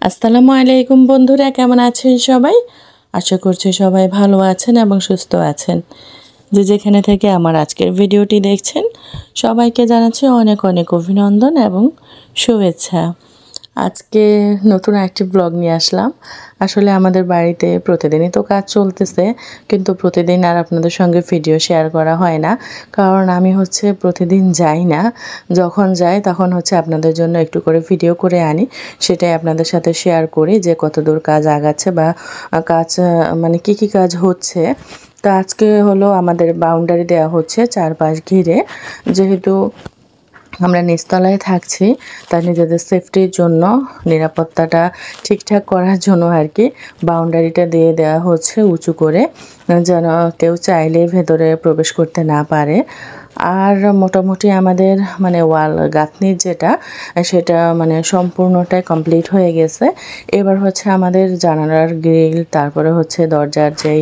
আসসালামু আলাইকুম বন্ধুরা, কেমন আছেন সবাই? আশা করছি সবাই ভালো আছেন এবং সুস্থ আছেন। যে যেখানে থেকে আমার আজকের ভিডিওটি দেখছেন সবাইকে জানাচ্ছি অনেক অনেক অভিনন্দন এবং শুভেচ্ছা। আজকে নতুন একটি ব্লগ নিয়ে আসলাম। আসলে আমাদের বাড়িতে প্রতিদিনই তো কাজ চলতেছে, কিন্তু প্রতিদিন আর আপনাদের সঙ্গে ভিডিও শেয়ার করা হয় না, কারণ আমি প্রতিদিন যাই না। যখন যাই তখন আপনাদের জন্য একটু করে ভিডিও করে আনি, সেটাই আপনাদের সাথে শেয়ার করি যে কতদূর কাজ আগাচ্ছে বা কাজ মানে কি কাজ হচ্ছে। তো আজকে হলো আমাদের বাউন্ডারি দেওয়া হচ্ছে চারপাশ ঘিরে, যেহেতু আমরা নিচতলায় থাকছি, তাই নিজেদের সেফটির জন্য, নিরাপত্তাটা ঠিকঠাক করার জন্য আর কি বাউন্ডারিটা দিয়ে দেওয়া হচ্ছে উঁচু করে, যেন কেউ চাইলে ভেতরে প্রবেশ করতে না পারে। আর মোটামুটি আমাদের ওয়াল গাঁথনির যেটা, সেটা সম্পূর্ণটাই কমপ্লিট হয়ে গেছে। এবার আমাদের জানালার গ্রিল, তারপরে দরজার যেই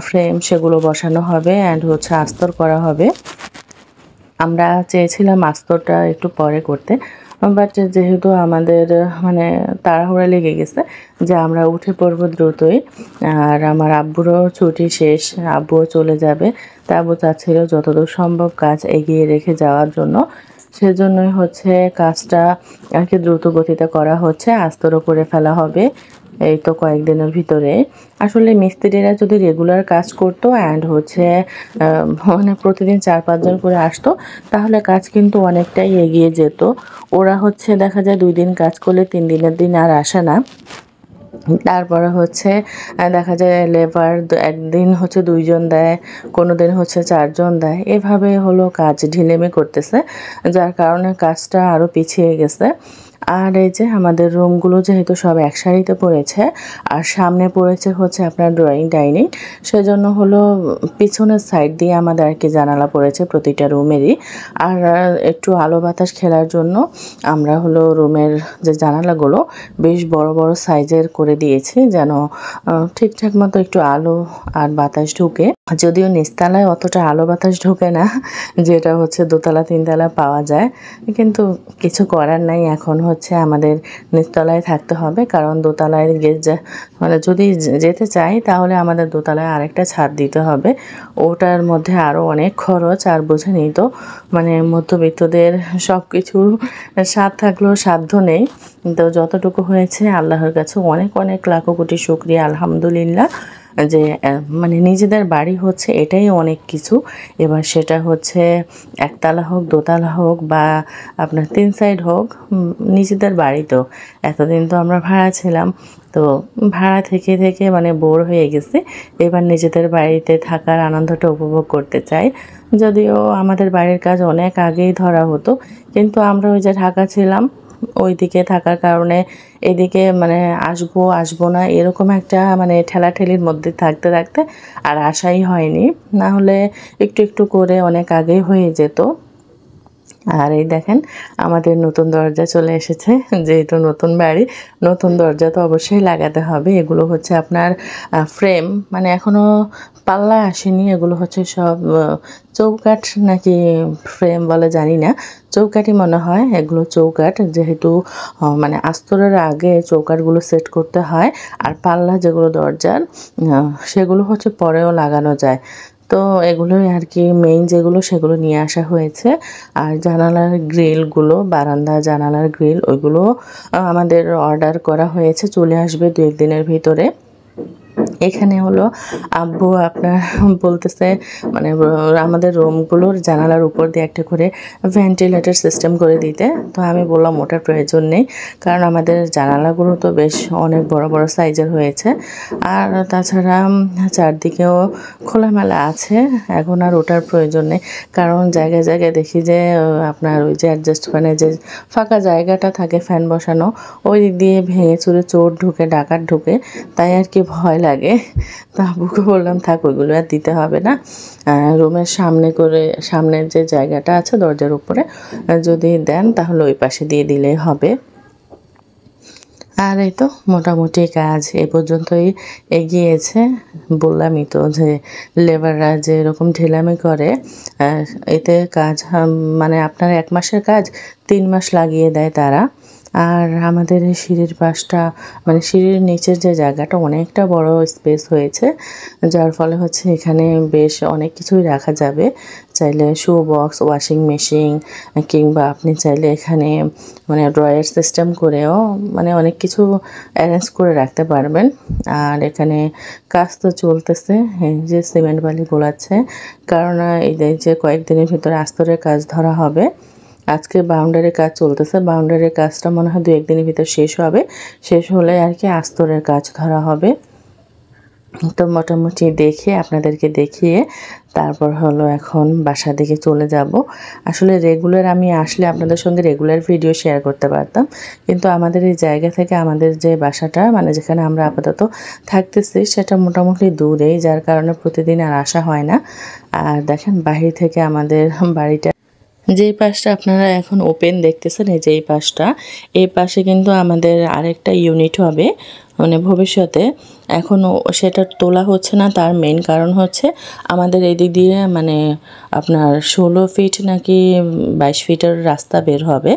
ফ্রেম, সেগুলো বসানো হবে অ্যান্ড আস্তর করা হবে। আমরা চেয়েছিলাম আস্তরটা একটু পরে করতে, বাট যেহেতু আমাদের তাড়াহুড়া লেগে গেছে যে আমরা উঠে পড়বো দ্রুতই, আর আমার আব্বুরও ছুটি শেষ, আব্বুও চলে যাবে, তা আব্বু চাচ্ছিল যতদূর সম্ভব কাজ এগিয়ে রেখে যাওয়ার জন্য। সেজন্যই কাজটা আর কি দ্রুত গতিতে করা হচ্ছে, আস্তরও করে ফেলা হবে এই তো কয়েকদিনের ভিতরে। আসলে মিস্ত্রিরা যদি রেগুলার কাজ করতো অ্যান্ড প্রতিদিন 4-5 জন করে আসতো, তাহলে কাজ কিন্তু অনেকটাই এগিয়ে যেত। ওরা দেখা যায় 2 দিন কাজ করলে 3 দিনের দিন আর আসে না। তারপরে দেখা যায় লেবার একদিন 2 জন দেয়, কোনো দিন 4 জন দেয়, এভাবে কাজ ঢিলেমি করতেছে, যার কারণে কাজটা আরও পিছিয়ে গেছে। আর এই যে আমাদের রুমগুলো যেহেতু সব এক সারিতে পড়েছে, আর সামনে পড়েছে আপনার ড্রয়িং ডাইনিং, সেজন্য পিছনের সাইড দিয়ে আমাদের আর কি জানালা পড়েছে প্রতিটা রুমেরই। আর একটু আলো বাতাস খেলার জন্য আমরা রুমের যে জানালাগুলো বেশ বড় বড় সাইজের করে দিয়েছি, যেন ঠিকঠাক মতো একটু আলো আর বাতাস ঢুকে। যদিও নিচতলায় অতটা আলো বাতাস ঢোকে না, যেটা দোতলা 3তলা পাওয়া যায়, কিন্তু কিছু করার নাই। এখন আমাদের নিচতলায় থাকতে হবে, কারণ দোতলায় যদি যেতে চাই তাহলে আমাদের দোতলায় আরেকটা ছাদ দিতে হবে। ওটার মধ্যে আরও অনেক খরচ, আর বোঝেনই তো মধ্যবিত্তদের সব কিছুর স্বাদ থাকলেও সাধ্য নেই। তো যতটুকু হয়েছে আল্লাহর কাছে অনেক অনেক লাখো কোটি শুকরিয়া, আলহামদুলিল্লাহ, যে নিজেদের বাড়ি এটাই অনেক কিছু। এবার সেটা একতলা হোক, দোতলা হোক, বা আপনার 3 সাইড হোক, নিজেদের বাড়ি তো। এতদিন তো আমরা ভাড়া ছিলাম, তো ভাড়া থেকে থেকে বোর হয়ে গেছি। এবার নিজেদের বাড়িতে থাকার আনন্দটা উপভোগ করতে চাই। যদিও আমাদের বাড়ির কাজ অনেক আগেই ধরা হতো, কিন্তু আমরা ওই যে ঢাকা ছিলাম, ওই দিকে থাকার কারণে এদিকে আসবো না এরকম একটা ঠেলাঠেলির মধ্যে থাকতে থাকতে আর আশাই হয়নি, না হলে একটু একটু করে অনেক আগেই হয়ে যেত। আর এই দেখেন আমাদের নতুন দরজা চলে এসেছে, যেহেতু নতুন বাড়ি, নতুন দরজা তো অবশ্যই লাগাতে হবে। এগুলো আপনার ফ্রেম, এখনও পাল্লা আসেনি, এগুলো সব চৌকাঠ নাকি ফ্রেম বলে জানি না, চৌকাঠই মনে হয়। এগুলো চৌকাঠ, যেহেতু আস্তরের আগে চৌকাঠগুলো সেট করতে হয়, আর পাল্লা যেগুলো দরজার, সেগুলো পরেও লাগানো যায়। তো এগুলোই আর কি মেইন যেগুলো, সেগুলো নিয়ে আসা হয়েছে। আর জানালার গ্রিলগুলো, বারান্দা জানালার গ্রিল, ওইগুলো আমাদের অর্ডার করা হয়েছে, চলে আসবে 2-1 দিনের ভিতরে। এখানে আব্বু আপনার বলতেছে আমাদের রুমগুলোর জানালার উপর দিয়ে একটা করে ভেন্টিলেটর সিস্টেম করে দিতে। তো আমি বললাম ওটার প্রয়োজন নেই, কারণ আমাদের জানালাগুলো তো বেশ অনেক বড় বড় সাইজের হয়েছে, আর তাছাড়া চারদিকেও খোলামেলা আছে, এখন আর ওটার প্রয়োজন নেই। কারণ জায়গায় জায়গায় দেখি যে আপনার ওই যে অ্যাডজাস্ট যে ফাঁকা জায়গাটা থাকে ফ্যান বসানো, ওই দিক দিয়ে ভেঙে চুরে চোর ঢুকে, ডাকাত ঢুকে, তাই আর কি ভয় লাগে। তা আব্বুকে বললাম থাক, ওইগুলো আর দিতে হবে না। রুমের সামনের যে জায়গাটা আছে দরজার উপরে যদি দেন, তাহলে ওই পাশে দিয়ে দিলেই হবে। আর এই তো মোটামুটি কাজ এ পর্যন্তই এগিয়েছে। বললামই তো যে লেবাররা যে এরকম ঢিলামি করে, এতে কাজ আপনার 1 মাসের কাজ 3 মাস লাগিয়ে দেয় তারা। আর আমাদের এই সিঁড়ির পাশটা মানে সিঁড়ির নিচের যে জায়গাটা অনেকটা বড় স্পেস হয়েছে, যার ফলে হচ্ছে এখানে বেশ অনেক কিছুই রাখা যাবে। চাইলে শু বক্স, ওয়াশিং মেশিন কিংবা আপনি চাইলে এখানে মানে ড্রয়ার সিস্টেম করেও মানে অনেক কিছু অ্যারেঞ্জ করে রাখতে পারবেন। আর এখানে কাজ তো চলতেছে, এই যে সিমেন্ট বালি গোলাচ্ছে, কারণ এই যে কয়েকদিনের ভিতরে আস্তরের কাজ ধরা হবে। আজকে বাউন্ডারির কাজ চলতেছে, বাউন্ডারির কাজটা মনে হয় 2-1 দিনের ভিতর শেষ হবে। শেষ হলে আর কি আস্তরের কাজ ধরা হবে। তো মোটামুটি দেখে আপনাদেরকে দেখিয়ে তারপর হলো এখন বাসার দিকে চলে যাব। আসলে রেগুলার আমি আসলে আপনাদের সঙ্গে রেগুলার ভিডিও শেয়ার করতে পারতাম, কিন্তু আমাদের এই জায়গা থেকে আমাদের যে বাসাটা মানে যেখানে আমরা আপাতত থাকতেছি সেটা মোটামুটি দূরেই, যার কারণে প্রতিদিন আর আসা হয় না। আর দেখেন বাহির থেকে আমাদের বাড়িটা, যেই পাশটা আপনারা এখন ওপেন দেখতেছেন, এই যে এই পাশটা, এই পাশে কিন্তু আমাদের আরেকটা ইউনিট হবে মানে ভবিষ্যতে। এখনও সেটা তোলা হচ্ছে না, তার মেইন কারণ হচ্ছে আমাদের এদিক দিয়ে মানে আপনার 16 ফিট নাকি 22 ফিটের রাস্তা বের হবে।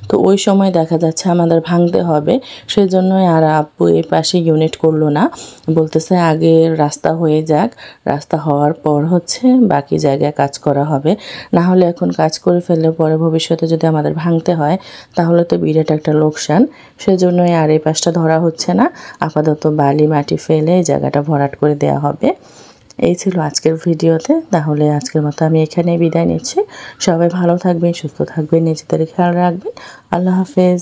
তো ওই সময় দেখা যাচ্ছে আমাদের ভাঙতে হবে, সেজন্যই আর আব্বু এই পাশে ইউনিট করলো না, বলতেছে আগে রাস্তা হয়ে যাক, রাস্তা হওয়ার পর হচ্ছে বাকি জায়গায় কাজ করা হবে। না হলে এখন কাজ করে ফেললে পরে ভবিষ্যতে যদি আমাদের ভাঙতে হয় তাহলে তো বিরাট একটা লোকসান। সেজন্যই আর এই পাশটা ধরা হচ্ছে না, আপাতত বালি মাটি ফেলে এই জায়গাটা ভরাট করে দেওয়া হবে। এই ছিল আজকের ভিডিওতে। তাহলে আজকের মতো আমি এখানেই বিদায় নিচ্ছি। সবাই ভালো থাকবেন, সুস্থ থাকবেন, নিজেদের খেয়াল রাখবেন। আল্লাহ হাফেজ।